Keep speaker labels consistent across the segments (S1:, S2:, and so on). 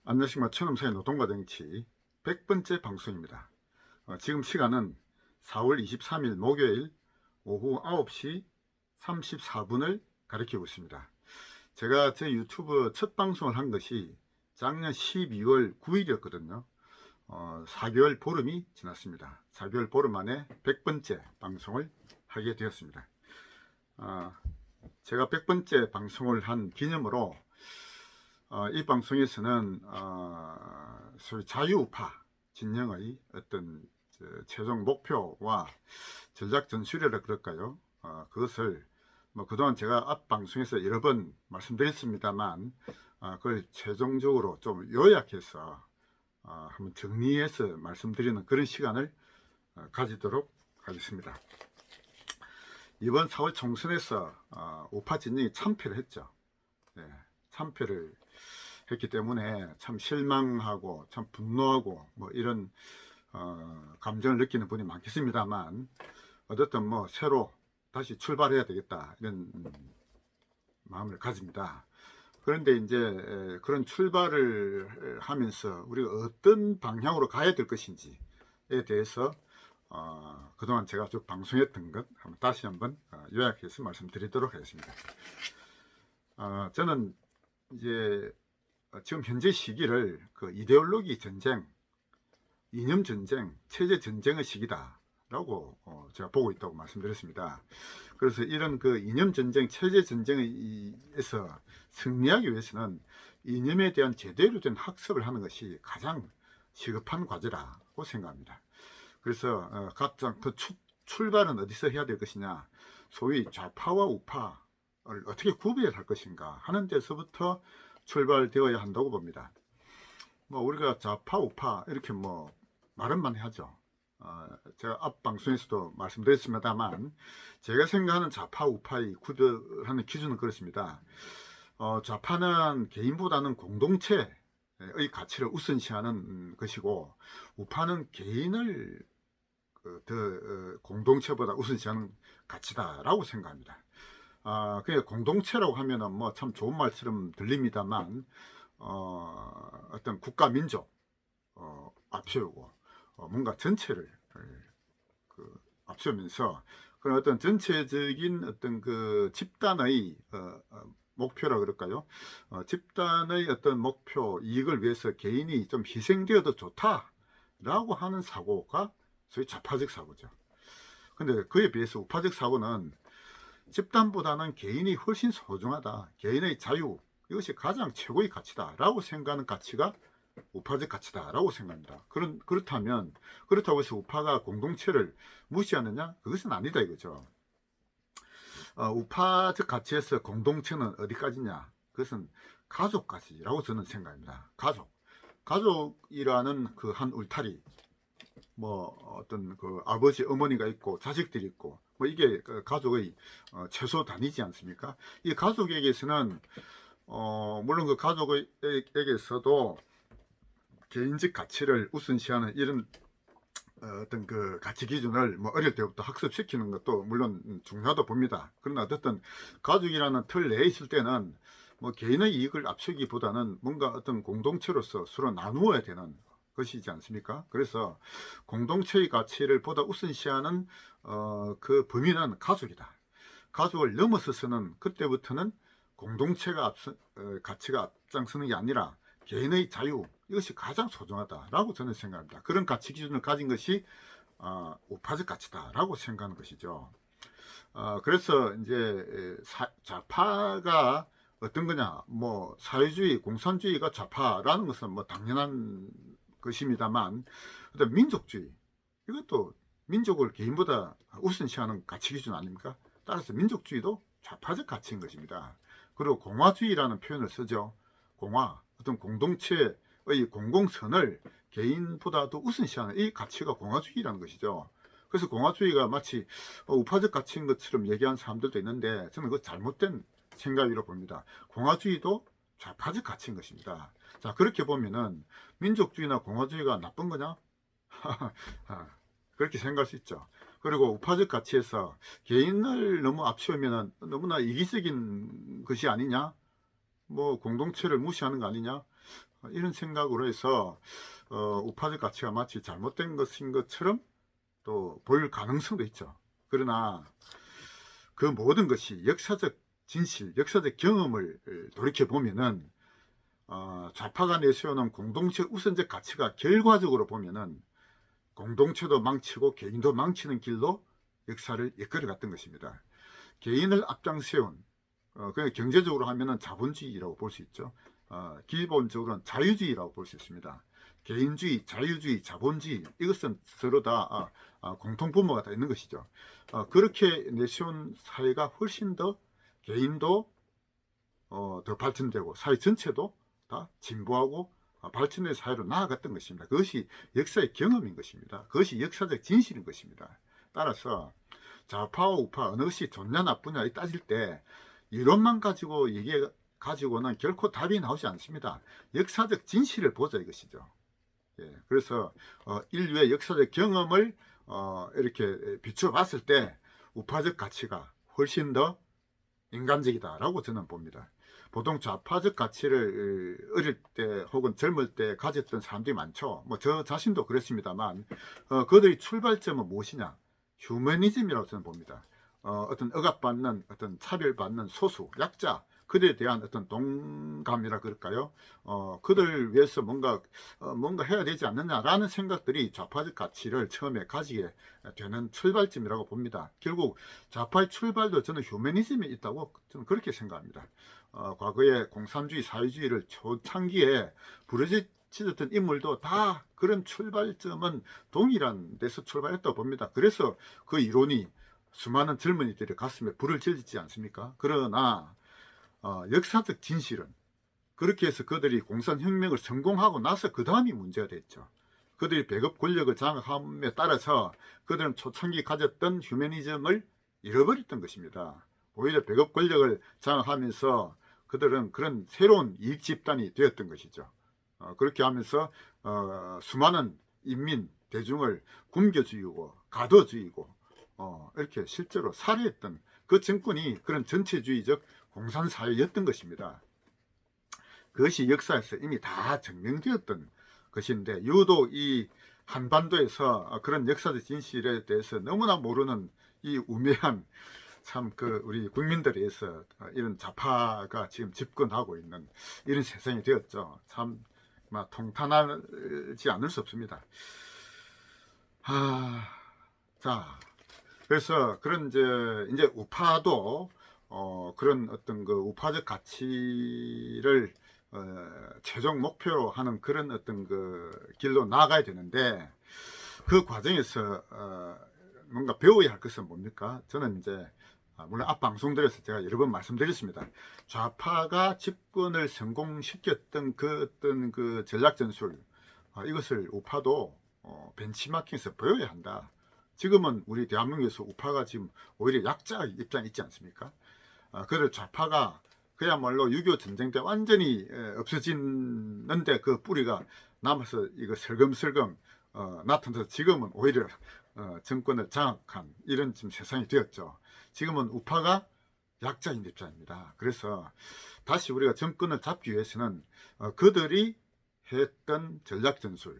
S1: 안녕하십니까. 천음사의 노동과 정치 100번째 방송입니다. 지금 시간은 4월 23일 목요일 오후 9시 34분을 가리키고 있습니다. 제가 제 유튜브 첫 방송을 한 것이 작년 12월 9일이었거든요. 4개월 보름이 지났습니다. 4개월 보름 만에 100번째 방송을 하게 되었습니다. 제가 100번째 방송을 한 기념으로 이 방송에서는 소위 자유우파 진영의 어떤 최종 목표와 전략 전술이라 그럴까요? 그것을 뭐 그동안 제가 앞 방송에서 여러 번 말씀드렸습니다만 그걸 최종적으로 좀 요약해서 한번 정리해서 말씀드리는 그런 시간을 가지도록 하겠습니다. 이번 4월 총선에서 우파 진영이 참패를 했죠. 네, 참패를 했기 때문에 참 실망하고 참 분노하고 뭐 이런 감정을 느끼는 분이 많겠습니다만, 어쨌든 뭐 새로 다시 출발해야 되겠다 이런 마음을 가집니다. 그런데 이제 그런 출발을 하면서 우리가 어떤 방향으로 가야 될 것인지에 대해서 그동안 제가 쭉 방송했던 것 다시 한번 요약해서 말씀드리도록 하겠습니다. 저는 이제 지금 현재 시기를 그 이데올로기 전쟁, 이념 전쟁, 체제 전쟁의 시기다라고 제가 보고 있다고 말씀드렸습니다. 그래서 이런 그 이념 전쟁, 체제 전쟁에서 승리하기 위해서는 이념에 대한 제대로 된 학습을 하는 것이 가장 시급한 과제라고 생각합니다. 그래서 각자 그 출발은 어디서 해야 될 것이냐, 소위 좌파와 우파를 어떻게 구별할 것인가 하는 데서부터 출발되어야 한다고 봅니다. 뭐 우리가 좌파 우파 이렇게 뭐 말은만 하죠. 제가 앞 방송에서도 말씀드렸습니다만, 제가 생각하는 좌파 우파의 구별하는 기준은 그렇습니다. 좌파는 개인보다는 공동체의 가치를 우선시하는 것이고, 우파는 개인을 더 공동체보다 우선시하는 가치다라고 생각합니다. 그냥 공동체라고 하면은 뭐 참 좋은 말처럼 들립니다만, 어떤 국가 민족 앞세우고 뭔가 전체를 앞세우면서 그런 어떤 전체적인 어떤 그 집단의 목표라 그럴까요? 집단의 어떤 목표 이익을 위해서 개인이 좀 희생되어도 좋다라고 하는 사고가 소위 좌파적 사고죠. 근데 그에 비해서 우파적 사고는 집단보다는 개인이 훨씬 소중하다, 개인의 자유, 이것이 가장 최고의 가치다라고 생각하는 가치가 우파적 가치다라고 생각합니다. 그렇다고 해서 우파가 공동체를 무시하느냐? 그것은 아니다 이거죠. 우파적 가치에서 공동체는 어디까지냐? 그것은 가족까지라고 저는 생각합니다. 가족이라는 그 한 울타리, 뭐 어떤 그 아버지 어머니가 있고 자식들이 있고 뭐 이게 그 가족의 최소 단위지 않습니까? 이 가족에게서는 물론 그 가족에게서도 개인적 가치를 우선시하는 이런 어떤 그 가치 기준을 뭐 어릴 때부터 학습시키는 것도 물론 중요하다 봅니다. 그러나 어쨌든 가족이라는 틀 내에 있을 때는 뭐 개인의 이익을 앞세우기보다는 뭔가 어떤 공동체로서 서로 나누어야 되는 것이지 않습니까? 그래서 공동체의 가치를 보다 우선시하는 그 범위는 가족이다. 가족을 넘어서서는 그때부터는 공동체가 가치가 앞장서는 게 아니라 개인의 자유, 이것이 가장 소중하다라고 저는 생각합니다. 그런 가치 기준을 가진 것이 우파적 가치다라고 생각하는 것이죠. 그래서 이제 좌파가 어떤 거냐, 뭐 사회주의, 공산주의가 좌파라는 것은 뭐 당연한 것입니다만, 어떤 민족주의, 이것도 민족을 개인보다 우선시하는 가치 기준 아닙니까? 따라서 민족주의도 좌파적 가치인 것입니다. 그리고 공화주의라는 표현을 쓰죠. 어떤 공동체의 공공선을 개인보다도 우선시하는 이 가치가 공화주의라는 것이죠. 그래서 공화주의가 마치 우파적 가치인 것처럼 얘기하는 사람들도 있는데, 저는 그거 잘못된 생각이라고 봅니다. 공화주의도 좌파적 가치인 것입니다. 자, 그렇게 보면은 민족주의나 공화주의가 나쁜 거냐? 그렇게 생각할 수 있죠. 그리고 우파적 가치에서 개인을 너무 앞세우면 너무나 이기적인 것이 아니냐? 뭐 공동체를 무시하는 거 아니냐? 이런 생각으로 해서 우파적 가치가 마치 잘못된 것인 것처럼 또 보일 가능성도 있죠. 그러나 그 모든 것이 역사적 진실, 역사적 경험을 돌이켜 보면은 좌파가 내세우는 공동체 우선적 가치가 결과적으로 보면은 공동체도 망치고 개인도 망치는 길로 역사를 이끌어 갔던 것입니다. 개인을 앞장세운 그냥 경제적으로 하면은 자본주의라고 볼 수 있죠. 기본적으로는 자유주의라고 볼 수 있습니다. 개인주의, 자유주의, 자본주의 이것은 서로 다 공통분모가 다 있는 것이죠. 그렇게 내세운 사회가 훨씬 더 개인도 더 발전되고 사회 전체도 다 진보하고 발전된 사회로 나아갔던 것입니다. 그것이 역사의 경험인 것입니다. 그것이 역사적 진실인 것입니다. 따라서 좌파와 우파 어느 것이 좋냐 나쁘냐 따질 때 이론만 가지고 얘기해 가지고는 결코 답이 나오지 않습니다. 역사적 진실을 보자 이것이죠. 예, 그래서 인류의 역사적 경험을 이렇게 비춰봤을 때 우파적 가치가 훨씬 더 인간적이다라고 저는 봅니다. 보통 좌파적 가치를 어릴 때 혹은 젊을 때 가졌던 사람들이 많죠. 뭐 저 자신도 그렇습니다만 그들의 출발점은 무엇이냐? 휴머니즘이라고 저는 봅니다. 어떤 억압받는, 어떤 차별받는 소수, 약자, 그들에 대한 어떤 동감이라 그럴까요? 그들 위해서 뭔가 해야 되지 않느냐라는 생각들이 좌파적 가치를 처음에 가지게 되는 출발점이라고 봅니다. 결국 좌파의 출발도 저는 휴머니즘에 있다고 저는 그렇게 생각합니다. 과거에 공산주의, 사회주의를 초창기에 부르짖었던 인물도 다 그런 출발점은 동일한 데서 출발했다고 봅니다. 그래서 그 이론이 수많은 젊은이들의 가슴에 불을 질리지 않습니까? 그러나 역사적 진실은 그렇게 해서 그들이 공산혁명을 성공하고 나서 그 다음이 문제가 됐죠. 그들이 배급 권력을 장악함에 따라서 그들은 초창기 가졌던 휴머니즘을 잃어버렸던 것입니다. 오히려 배급 권력을 장악하면서 그들은 그런 새로운 이익 집단이 되었던 것이죠. 그렇게 하면서 수많은 인민 대중을 굶겨 죽이고 가둬 죽이고 이렇게 실제로 살해했던 그 정권이 그런 전체주의적 공산사회였던 것입니다. 그것이 역사에서 이미 다 증명되었던 것인데 유독 이 한반도에서 그런 역사적 진실에 대해서 너무나 모르는 이 우매한 참 우리 국민들에 의해서 이런 좌파가 지금 집권하고 있는 이런 세상이 되었죠. 참 통탄하지 않을 수 없습니다. 자, 그래서 그런 이제 우파도 그런 어떤 그 우파적 가치를 최종 목표로 하는 그런 어떤 그 길로 나아가야 되는데 그 과정에서 뭔가 배워야 할 것은 뭡니까? 저는 이제 물론 앞 방송들에서 제가 여러 번 말씀드렸습니다. 좌파가 집권을 성공시켰던 그 어떤 그 전략 전술 이것을 우파도 벤치마킹에서 보여야 한다. 지금은 우리 대한민국에서 우파가 지금 오히려 약자 입장이 있지 않습니까? 그를 좌파가 그야말로 6.25 전쟁 때 완전히 없어지는데 그 뿌리가 남아서 이거 슬금슬금 나타나서 지금은 오히려 정권을 장악한 이런 지금 세상이 되었죠. 지금은 우파가 약자인 입장입니다. 그래서 다시 우리가 정권을 잡기 위해서는 그들이 했던 전략 전술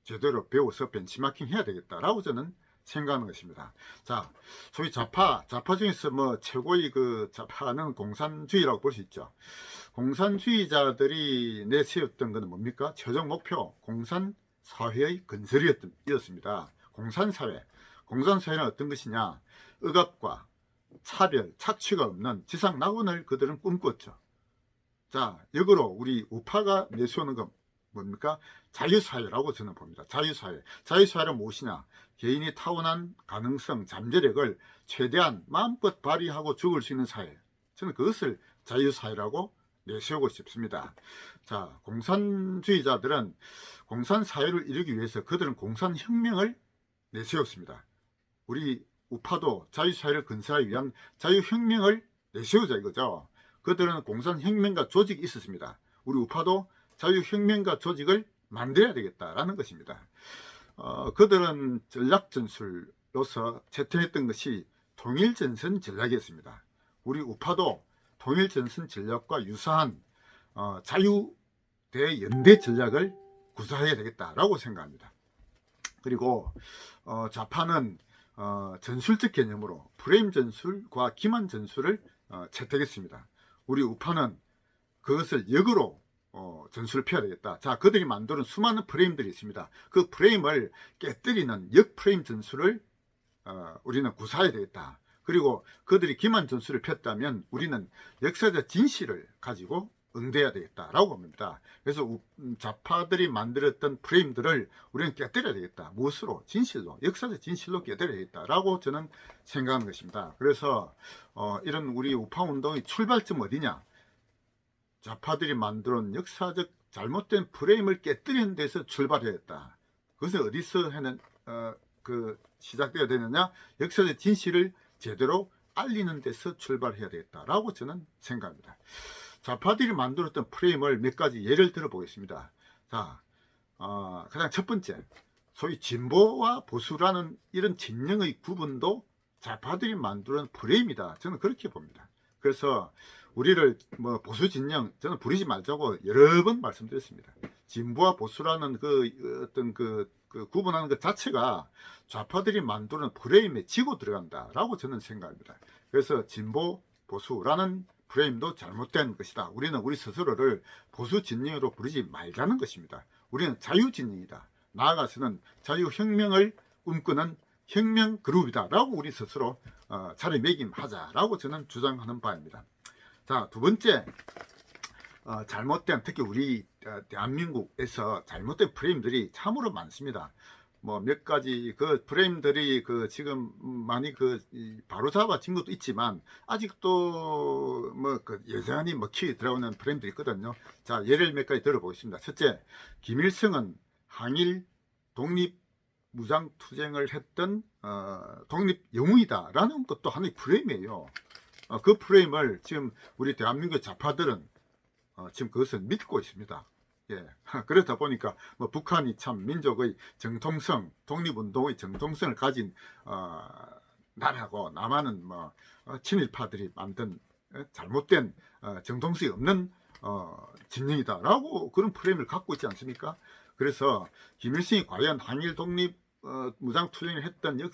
S1: 제대로 배워서 벤치마킹 해야 되겠다라고 저는 생각하는 것입니다. 자, 소위 좌파 중에서 뭐 최고의 그 좌파는 공산주의라고 볼 수 있죠. 공산주의자들이 내세웠던 것은 뭡니까? 최종 목표 공산사회의 건설이었습니다. 공산사회는 어떤 것이냐? 억압과 차별, 착취가 없는 지상낙원을 그들은 꿈꿨죠. 자, 역으로 우리 우파가 내세우는 건 뭡니까? 자유사회라고 저는 봅니다. 자유사회는 무엇이냐? 개인이 타고난 가능성, 잠재력을 최대한 마음껏 발휘하고 죽을 수 있는 사회. 저는 그것을 자유사회라고 내세우고 싶습니다. 자, 공산주의자들은 공산사회를 이루기 위해서 그들은 공산혁명을 내세웠습니다. 우리 우파도 자유사회를 건설하기 위한 자유혁명을 내세우자 이거죠. 그들은 공산혁명가 조직이 있었습니다. 우리 우파도 자유혁명가 조직을 만들어야 되겠다라는 것입니다. 그들은 전략전술로서 채택했던 것이 통일전선 전략이었습니다. 우리 우파도 통일전선 전략과 유사한 대연대 전략을 구사해야 되겠다라고 생각합니다. 그리고 좌파는 전술적 개념으로 프레임 전술과 기만 전술을 채택했습니다. 우리 우파는 그것을 역으로 전술을 펴야 되겠다. 자, 그들이 만드는 수많은 프레임들이 있습니다. 그 프레임을 깨뜨리는 역 프레임 전술을 우리는 구사해야 되겠다. 그리고 그들이 기만 전술을 폈다면 우리는 역사적 진실을 가지고 응대해야 되겠다라고 합니다. 그래서 좌파들이 만들었던 프레임들을 우리는 깨뜨려야 되겠다. 무엇으로? 진실로, 역사적 진실로 깨뜨려야 되겠다라고 저는 생각하는 것입니다. 그래서 이런 우리 우파운동의 출발점 어디냐? 좌파들이 만들어온 역사적 잘못된 프레임을 깨뜨리는 데서 출발해야 했다. 그것은 어디서 시작되어야 되느냐? 역사적 진실을 제대로 알리는 데서 출발해야 되겠다라고 저는 생각합니다. 좌파들이 만들었던 프레임을 몇 가지 예를 들어 보겠습니다. 자, 가장 첫 번째, 소위 진보와 보수라는 이런 진영의 구분도 좌파들이 만드는 프레임이다. 저는 그렇게 봅니다. 그래서 우리를 보수 진영 저는 부리지 말자고 여러 번 말씀드렸습니다. 진보와 보수라는 어떤 구분하는 것 자체가 좌파들이 만드는 프레임에 지고 들어간다라고 저는 생각합니다. 그래서 진보 보수라는 프레임도 잘못된 것이다. 우리는 우리 스스로를 보수 진영으로 부르지 말자는 것입니다. 우리는 자유 진영이다. 나아가서는 자유혁명을 꿈꾸는 혁명 그룹이다 라고 우리 스스로 자리매김하자라고 저는 주장하는 바입니다. 자, 두 번째, 잘못된, 특히 우리 대한민국에서 잘못된 프레임들이 참으로 많습니다. 몇 가지 프레임들이 지금 많이 바로 잡아진 것도 있지만 아직도 여전히 먹히 들어오는 프레임들이 있거든요. 자, 예를 몇 가지 들어보겠습니다. 첫째, 김일성은 항일 독립 무장투쟁을 했던 독립 영웅이다라는 것도 하나의 프레임이에요. 그 프레임을 지금 우리 대한민국 좌파들은 지금 그것을 믿고 있습니다. 예. 그러다 보니까 북한이 참 민족의 정통성, 독립운동의 정통성을 가진 나라고, 남한은 친일파들이 만든 잘못된 정통성이 없는 진영이다라고 그런 프레임을 갖고 있지 않습니까? 그래서 김일성이 과연 항일 독립 무장투쟁을 했던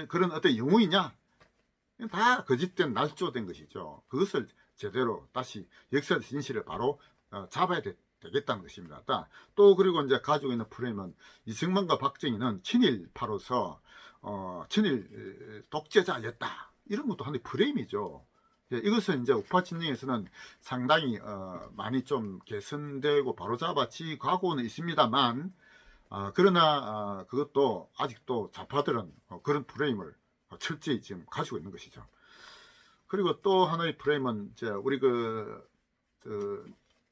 S1: 그런 어떤 영웅이냐? 다 거짓된 날조된 것이죠. 그것을 제대로 다시 역사의 진실을 바로 잡아야 되겠다는 것입니다. 또 그리고 이제 가지고 있는 프레임은 이승만과 박정희는 친일파로서 친일 독재자였다. 이런 것도 하나의 프레임이죠. 이것은 이제 우파 진영에서는 상당히 많이 좀 개선되고 바로잡아지 가고는 있습니다만 그러나 그것도 아직도 좌파들은 그런 프레임을 철저히 지금 가지고 있는 것이죠. 그리고 또 하나의 프레임은 이제 우리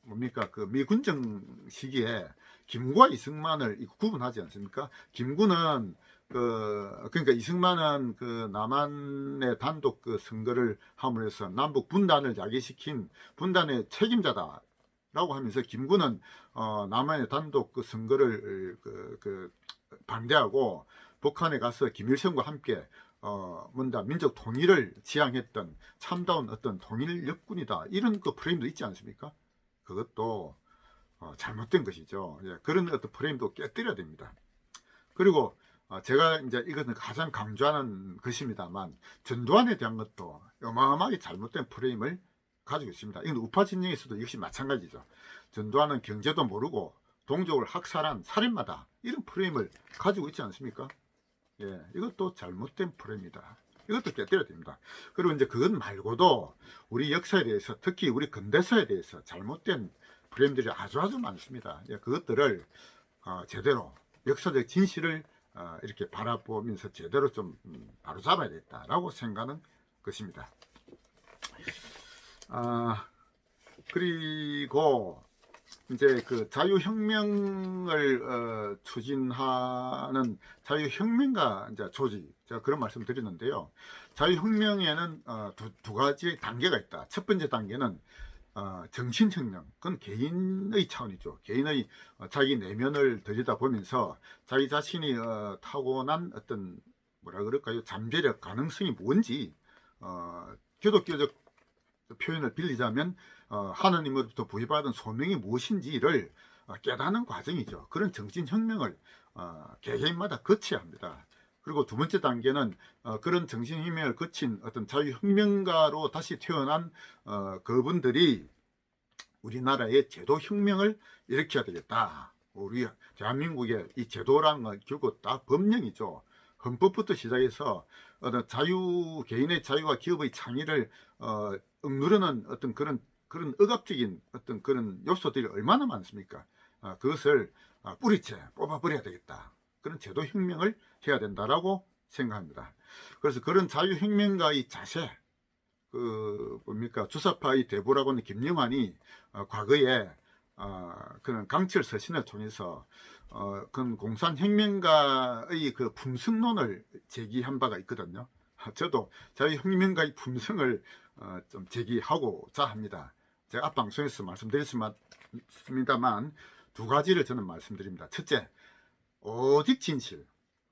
S1: 뭡니까 미군정 시기에 김구와 이승만을 구분하지 않습니까? 김구는 그러니까 이승만은 남한의 단독 선거를 함으로 해서 남북 분단을 야기시킨 분단의 책임자다라고 하면서 김구는 남한의 단독 선거를 반대하고 북한에 가서 김일성과 함께 민족 통일을 지향했던 참다운 어떤 통일 역군이다. 이런 프레임도 있지 않습니까? 그것도 잘못된 것이죠. 예, 그런 어떤 프레임도 깨뜨려야 됩니다. 그리고 제가 이제 이것은 가장 강조하는 것입니다만 전두환에 대한 것도 어마어마하게 잘못된 프레임을 가지고 있습니다. 이건 우파 진영에서도 역시 마찬가지죠. 전두환은 경제도 모르고 동족을 학살한 살인마다 이런 프레임을 가지고 있지 않습니까? 예, 이것도 잘못된 프레임이다. 이것도 깨뜨려야 됩니다. 그리고 이제 그것 말고도 우리 역사에 대해서, 특히 우리 근대사에 대해서 잘못된 프레임들이 아주 많습니다. 예, 그것들을 제대로 역사적 진실을 이렇게 바라보면서 제대로 좀 바로잡아야 겠다라고 생각하는 것입니다. 그리고 이제 자유혁명을 추진하는 자유혁명가 이제 조직, 제가 그런 말씀 드리는데요. 자유혁명에는 두 가지 단계가 있다. 첫 번째 단계는 정신혁명, 그건 개인의 차원이죠. 개인의 자기 내면을 들여다보면서 자기 자신이 타고난 어떤 잠재력, 가능성이 뭔지 기독교적 표현을 빌리자면 하나님으로부터 부여받은 소명이 무엇인지를 깨닫는 과정이죠. 그런 정신혁명을 개개인마다 거쳐야 합니다. 그리고 두 번째 단계는 그런 정신혁명을 거친 어떤 자유혁명가로 다시 태어난 그분들이 우리나라의 제도혁명을 일으켜야 되겠다. 우리 대한민국의 이 제도라는 건 결국 다 법령이죠. 헌법부터 시작해서 어떤 개인의 자유와 기업의 창의를 억누르는 어떤 그런 억압적인 어떤 그런 요소들이 얼마나 많습니까? 그것을 뿌리째 뽑아버려야 되겠다. 그런 제도혁명을 해야 된다라고 생각합니다. 그래서 그런 자유혁명가의 자세, 뭡니까, 주사파의 대부라고 하는 김영환이 과거에 그런 강철 서신을 통해서 그런 공산혁명가의 그 품성론을 제기한 바가 있거든요. 저도 자유혁명가의 품성을 좀 제기하고자 합니다. 제가 앞 방송에서 말씀드렸습니다만 두 가지를 저는 말씀드립니다. 첫째, 오직 진실.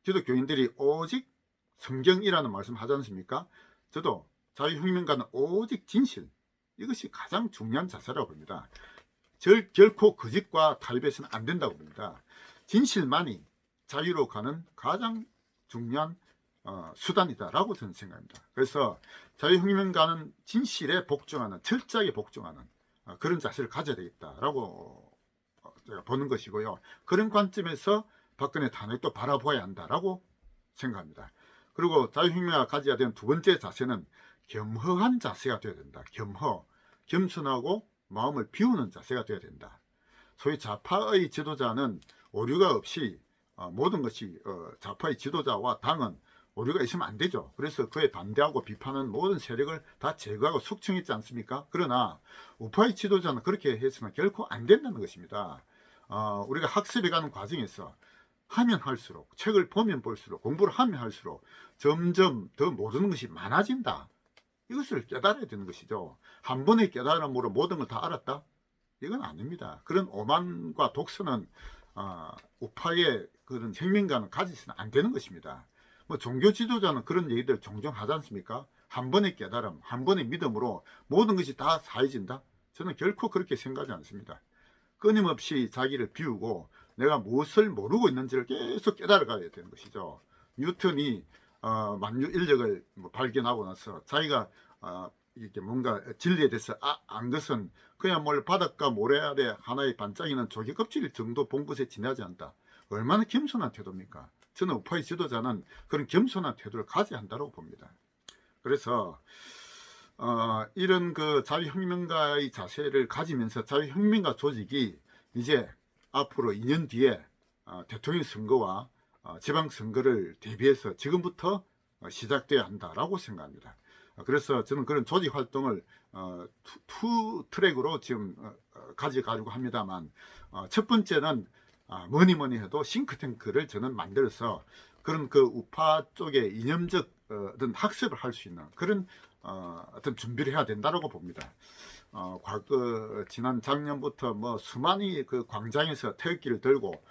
S1: 기독교인들이 오직 성경이라는 말씀 하지 않습니까? 저도 자유혁명가는 오직 진실, 이것이 가장 중요한 자세라고 봅니다. 결코 거짓과 타협해서는 안 된다고 봅니다. 진실만이 자유로 가는 가장 중요한 수단이다라고 저는 생각합니다. 그래서 자유혁명가는 진실에 복종하는, 철저하게 복종하는 그런 자세를 가져야 되겠다라고 제가 보는 것이고요. 그런 관점에서 박근혜 탄핵도 바라보아야 한다라고 생각합니다. 그리고 자유혁명가가 가져야 되는 두 번째 자세는 겸허한 자세가 되어야 된다. 겸손하고 마음을 비우는 자세가 되어야 된다. 소위 좌파의 지도자는 오류가 없이 모든 것이 좌파의 지도자와 당은 오류가 있으면 안 되죠. 그래서 그에 반대하고 비판하는 모든 세력을 다 제거하고 숙청했지 않습니까? 그러나 우파의 지도자는 그렇게 해서는 결코 안 된다는 것입니다. 우리가 학습해가는 과정에서 하면 할수록, 책을 보면 볼수록, 공부를 하면 할수록 점점 더 모르는 것이 많아진다. 이것을 깨달아야 되는 것이죠. 한 번의 깨달음으로 모든 걸 다 알았다? 이건 아닙니다. 그런 오만과 독선은 우파의 그런 혁명가는 가지서는 안 되는 것입니다. 뭐 종교 지도자는 그런 얘기들 종종 하지 않습니까? 한 번의 깨달음, 한 번의 믿음으로 모든 것이 다 사해진다? 저는 결코 그렇게 생각하지 않습니다. 끊임없이 자기를 비우고 내가 무엇을 모르고 있는지를 계속 깨달아가야 되는 것이죠. 뉴턴이 만유인력을 발견하고 나서 자기가 이렇게 뭔가 진리에 대해서 안 것은 그야말로 바닷가 모래 아래 하나의 반짝이는 조개 껍질 정도 본 것에 지나지 않다. 얼마나 겸손한 태도입니까? 저는 우파의 지도자는 그런 겸손한 태도를 가져야 한다고 봅니다. 그래서 이런 그 자유혁명가의 자세를 가지면서 자유혁명가 조직이 이제 앞으로 2년 뒤에 대통령 선거와 지방선거를 대비해서 지금부터 시작돼야 한다라고 생각합니다. 그래서 저는 그런 조직 활동을 투 트랙으로 지금 가져가려고 합니다만, 첫 번째는 뭐니 해도 싱크탱크를 저는 만들어서 그런 그 우파 쪽에 이념적 어떤 학습을 할 수 있는 그런 어떤 준비를 해야 된다고 봅니다. 과거 지난 작년부터 뭐 수많이 그 광장에서 태극기를 들고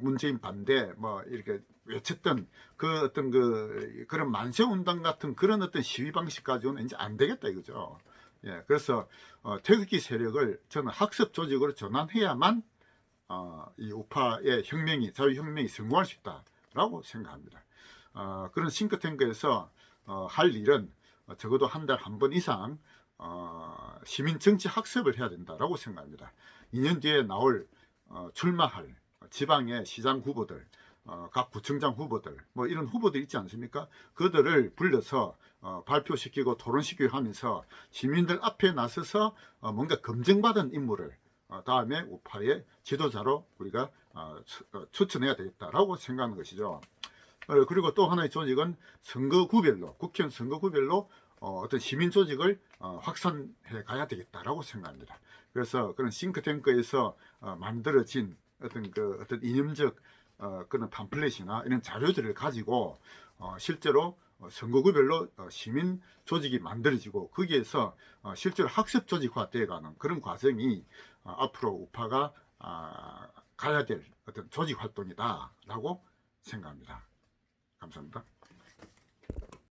S1: 문재인 반대 뭐 이렇게 외쳤던 그 어떤 그런 만세운동 같은 그런 어떤 시위 방식 가지고는 이제 안 되겠다 이거죠. 예, 그래서 태극기 세력을 저는 학습 조직으로 전환해야만 이 우파의 혁명이, 자유혁명이 성공할 수 있다라고 생각합니다. 그런 싱크탱크에서 할 일은 적어도 한 달 한 번 이상 시민 정치 학습을 해야 된다라고 생각합니다. 2년 뒤에 나올 출마할 지방의 시장 후보들, 각 구청장 후보들, 뭐 이런 후보들 있지 않습니까? 그들을 불러서 발표시키고 토론시키고 하면서 시민들 앞에 나서서 뭔가 검증받은 인물을 다음에 우파의 지도자로 우리가 추천해야 되겠다라고 생각하는 것이죠. 그리고 또 하나의 조직은 선거구별로, 국회의원 선거구별로 어떤 시민 조직을 확산해 가야 되겠다라고 생각합니다. 그래서 그런 싱크탱크에서 만들어진 어떤 이념적 그런 팜플렛이나 이런 자료들을 가지고 실제로 선거구별로 시민 조직이 만들어지고 거기에서 실제로 학습 조직화 되어가는 그런 과정이 앞으로 우파가 가야 될 어떤 조직 활동이다라고 생각합니다. 감사합니다.